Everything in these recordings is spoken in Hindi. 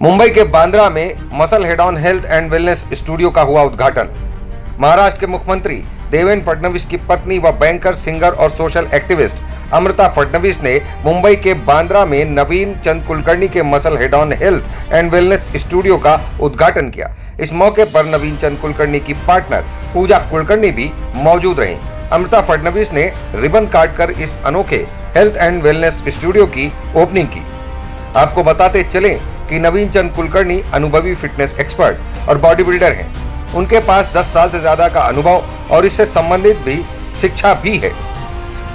मुंबई के बांद्रा में muscle head on health and wellness studio का हुआ उद्घाटन। महाराष्ट्र के मुख्यमंत्री देवेंद्र फडणवीस की पत्नी व बैंकर, सिंगर और सोशल एक्टिविस्ट अमृता फडणवीस ने मुंबई के बांद्रा में नवीन चंद कुलकर्णी के muscle head on health and wellness studio का उद्घाटन किया। इस मौके पर नवीन चंद कुलकर्णी की पार्टनर पूजा कुलकर्णी भी मौजूद रहीं। अमृता फडणवीस ने रिबन काटकर इस अनोखे हेल्थ एंड वेलनेस स्टूडियो की ओपनिंग की। आपको बताते चलें कि नवीन चंद कुलकर्णी अनुभवी फिटनेस एक्सपर्ट और बॉडी बिल्डर हैं। उनके पास 10 साल से ज्यादा का अनुभव और इससे संबंधित भी शिक्षा भी है,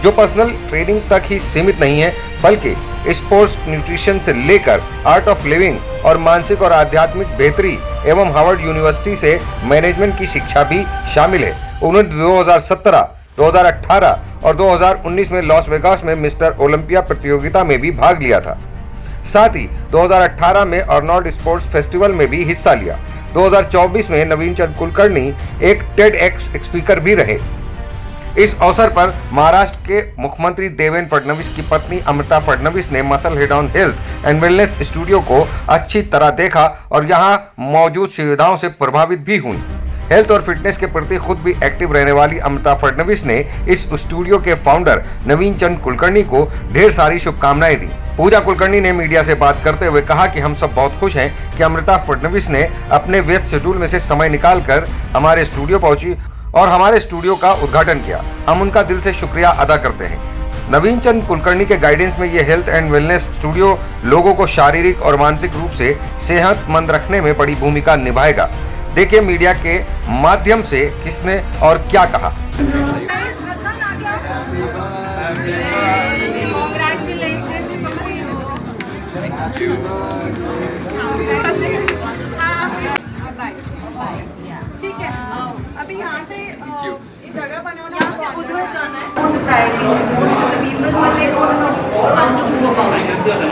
जो पर्सनल ट्रेनिंग तक ही सीमित नहीं है, बल्कि स्पोर्ट्स न्यूट्रिशन से लेकर आर्ट ऑफ लिविंग और मानसिक और आध्यात्मिक बेहतरी एवं हार्वर्ड यूनिवर्सिटी से मैनेजमेंट की शिक्षा भी शामिल है। उन्होंने 2017, 2018 और 2019 में लॉस वेगास में मिस्टर ओलंपिया प्रतियोगिता में भी भाग लिया था। साथ ही 2018 में अर्नॉल्ड स्पोर्ट्स फेस्टिवल में भी हिस्सा लिया। 2024 में नवीन चंद कुलकर्णी एक टेडएक्स स्पीकर भी रहे। इस अवसर पर महाराष्ट्र के मुख्यमंत्री देवेंद्र फडणवीस की पत्नी अमृता फडणवीस ने muscle head on health and wellness studio को अच्छी तरह देखा और यहां मौजूद सुविधाओं से प्रभावित भी हुई। हेल्थ और फिटनेस के प्रति खुद भी एक्टिव रहने वाली अमृता फडणवीस ने इस स्टूडियो के फाउंडर नवीन चंद कुलकर्णी को ढेर सारी शुभकामनाएं दी। पूजा कुलकर्णी ने मीडिया से बात करते हुए कहा कि हम सब बहुत खुश हैं कि अमृता फडणवीस ने अपने व्यस्त शेड्यूल में से समय निकालकर हमारे स्टूडियो पहुंची और हमारे स्टूडियो का उद्घाटन किया। हम उनका दिल से शुक्रिया अदा करते हैं। नवीन चंद कुलकर्णी के गाइडेंस में ये हेल्थ एंड वेलनेस स्टूडियो लोगों को शारीरिक और मानसिक रूप से सेहतमंद रखने में बड़ी भूमिका निभाएगा। देखिए मीडिया के माध्यम से किसने और क्या कहा। ठीक है, अभी यहाँ से जगह बनाना उधर जाना है।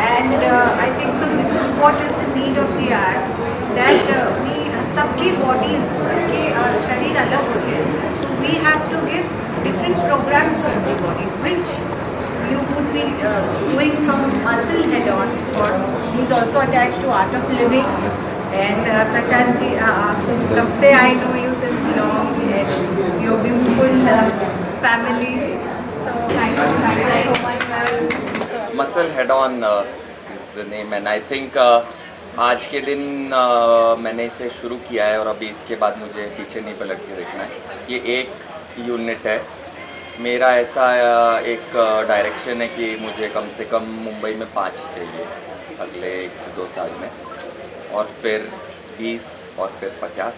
And I think so this is what is the need of the hour, that we सबकी bodies के शरीर अलग होते हैं, so we have to give different programs to everybody, which you would be doing from muscle head on, or he's also attached to art of living. And Prashant ji, तब से I know you since long, and your beautiful family. So thank you so much. Muscle Head On is the name, and I think आज के दिन मैंने इसे शुरू किया है और अभी इसके बाद मुझे पीछे नहीं पलट के देखना है। ये एक यूनिट है। मेरा ऐसा एक डायरेक्शन है कि मुझे कम से कम मुंबई में 5 चाहिए अगले 1 से 2 साल में, और फिर 20 और फिर 50।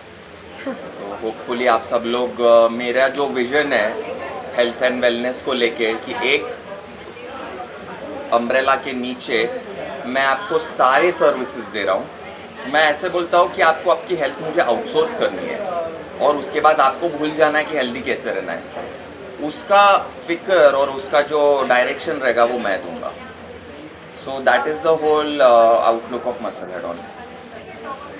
तो होपफुली आप सब लोग, मेरा जो विज़न है हेल्थ एंड वेलनेस को लेके, कि एक अम्ब्रेला के नीचे मैं आपको सारे सर्विसेज दे रहा हूँ। मैं ऐसे बोलता हूँ कि आपको आपकी हेल्थ मुझे आउटसोर्स करनी है और उसके बाद आपको भूल जाना है कि हेल्दी कैसे रहना है। उसका फिक्र और उसका जो डायरेक्शन रहेगा वो मैं दूंगा। So that is the whole outlook of muscle head on.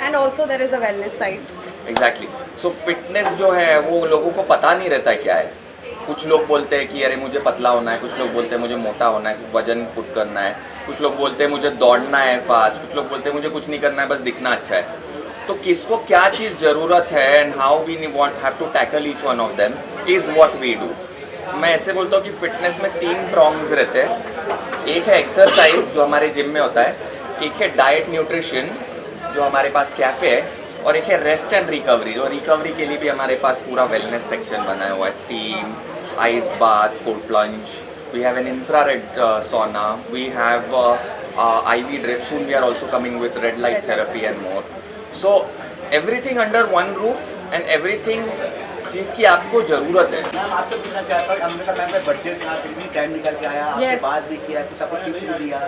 And also there is a wellness side. Exactly. So fitness जो है वो लोगों को पता नहीं रहता है क्या है। कुछ लोग बोलते हैं कि अरे मुझे पतला होना है, कुछ लोग बोलते हैं मुझे मोटा होना है, वजन पुट करना है, कुछ लोग बोलते हैं मुझे दौड़ना है फास्ट, कुछ लोग बोलते हैं मुझे कुछ नहीं करना है, बस दिखना अच्छा है। तो किसको क्या चीज़ ज़रूरत है and how we have to tackle each one of them is what we do. मैं ऐसे बोलता हूँ कि फिटनेस में 3 प्रॉन्ग्स रहते हैं। एक है एक्सरसाइज जो हमारे जिम में होता है, एक है डाइट न्यूट्रिशन जो हमारे पास कैफ़े है, और एक है रेस्ट एंड रिकवरी। और रिकवरी के लिए भी हमारे पास पूरा वेलनेस सेक्शन बनाया हुआ है। Steam, ice bath, cold plunge. We have an infrared sauna. We have IV drip. Soon we are also coming with red light therapy and more. So everything under one roof and everything चीज़ की आपको ज़रूरत है। मैम आपसे पूछना चाहता हूँ, अमृता मैम का बर्थडे था, फिर भी टाइम निकल के आया, आपसे बात भी किया, कुछ आपको टिप्स भी दिया।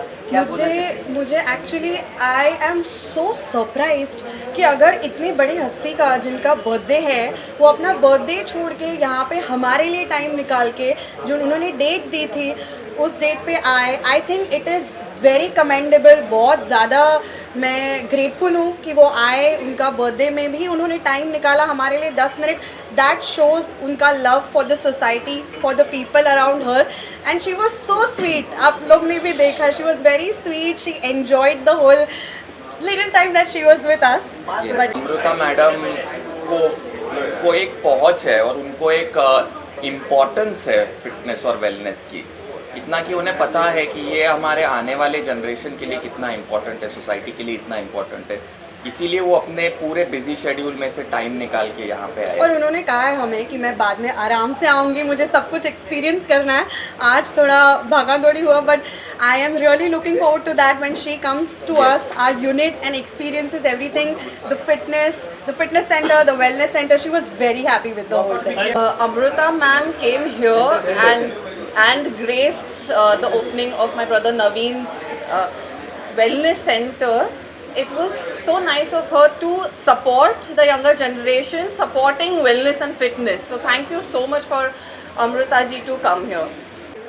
मुझे actually I am so surprised कि अगर इतनी बड़ी हस्ती का जिनका बर्थडे है वो अपना बर्थडे छोड़ के यहाँ पे हमारे लिए टाइम निकाल के जो उन्होंने डेट दी थी उस डेट पे आए। I think it is very commendable. बहुत ज़्यादा मैं ग्रेटफुल हूँ कि वो आए। उनका बर्थडे में भी उन्होंने टाइम निकाला हमारे लिए 10 मिनट। दैट शोज़ उनका love for the society, for the people around her, and she was so sweet. आप लोग ने भी देखा, she was very sweet. She enjoyed the whole little time that she was with us. Yes. But Amrita madam को एक पहुंच है और उनको एक इम्पोर्टेंस है फिटनेस और वेलनेस की, इतना कि उन्हें पता है कि ये हमारे आने वाले जनरेशन के लिए कितना इम्पोर्टेंट है, सोसाइटी के लिए इतना इम्पोर्टेंट है, इसीलिए वो अपने पूरे बिजी शेड्यूल में से टाइम निकाल के यहाँ पे आए। और उन्होंने कहा है हमें कि मैं बाद में आराम से आऊँगी, मुझे सब कुछ एक्सपीरियंस करना है। आज थोड़ा भागा दौड़ी हुआ, but I am really looking forward to that when she comes to us, our unit and experiences everything, the fitness center, the wellness center. She was very happy with the whole thing. Amrita ma'am came here and graced the opening of my brother Naveen's wellness center. It was so nice of her to support the younger generation, supporting wellness and fitness. So thank you so much for Amrita ji to come here.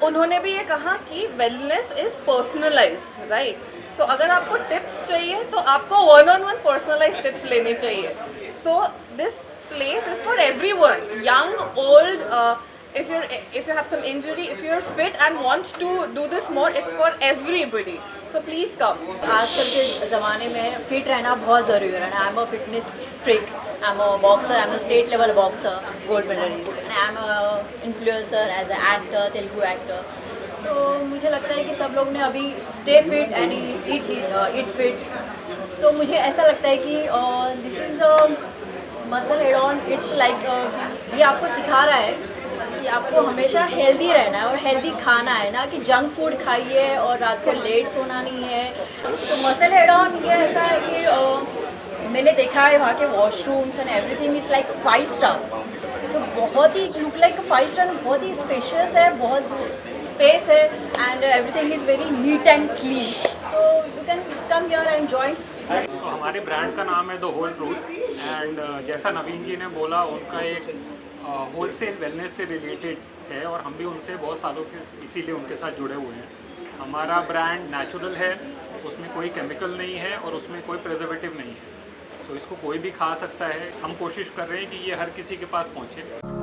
उन्होंने भी ये कहा कि wellness is personalized, right? So अगर आपको tips चाहिए तो आपको one-on-one personalized tips लेने चाहिए. So this place is for everyone, young, old. If you have some injury, if you're fit and want to do this more, it's for everybody. So please come. आजकल के ज़माने में फिट रहना बहुत ज़रूरी है। I am a fitness freak, I am a boxer, I am a state level boxer, gold medalist, and I am a influencer as a actor, Telugu actor. So मुझे लगता है कि सब लोग ने अभी stay fit and eat fit. So मुझे ऐसा लगता है कि this is muscle head on, it's like ये आपको सिखा रहा है कि आपको हमेशा हेल्दी रहना है और हेल्दी खाना है, ना कि जंक फूड खाइए और रात को लेट सोना नहीं है। तो मसल हेड ऑन ये ऐसा है कि मैंने देखा है वहाँ के washrooms and everything is like 5 star. तो बहुत ही लुक लाइक 5 स्टार, बहुत ही स्पेशियस है, बहुत स्पेस है and everything is very neat and clean. So you can come here and enjoy. हमारे ब्रांड का नाम है द होल ट्रूथ एंड जैसा नवीन जी ने बोला, उनका एक होलसेल वेलनेस से रिलेटेड है और हम भी उनसे बहुत सालों के इसीलिए उनके साथ जुड़े हुए हैं। हमारा ब्रांड नेचुरल है, उसमें कोई केमिकल नहीं है और उसमें कोई प्रिजर्वेटिव नहीं है। तो इसको कोई भी खा सकता है। हम कोशिश कर रहे हैं कि ये हर किसी के पास पहुँचे।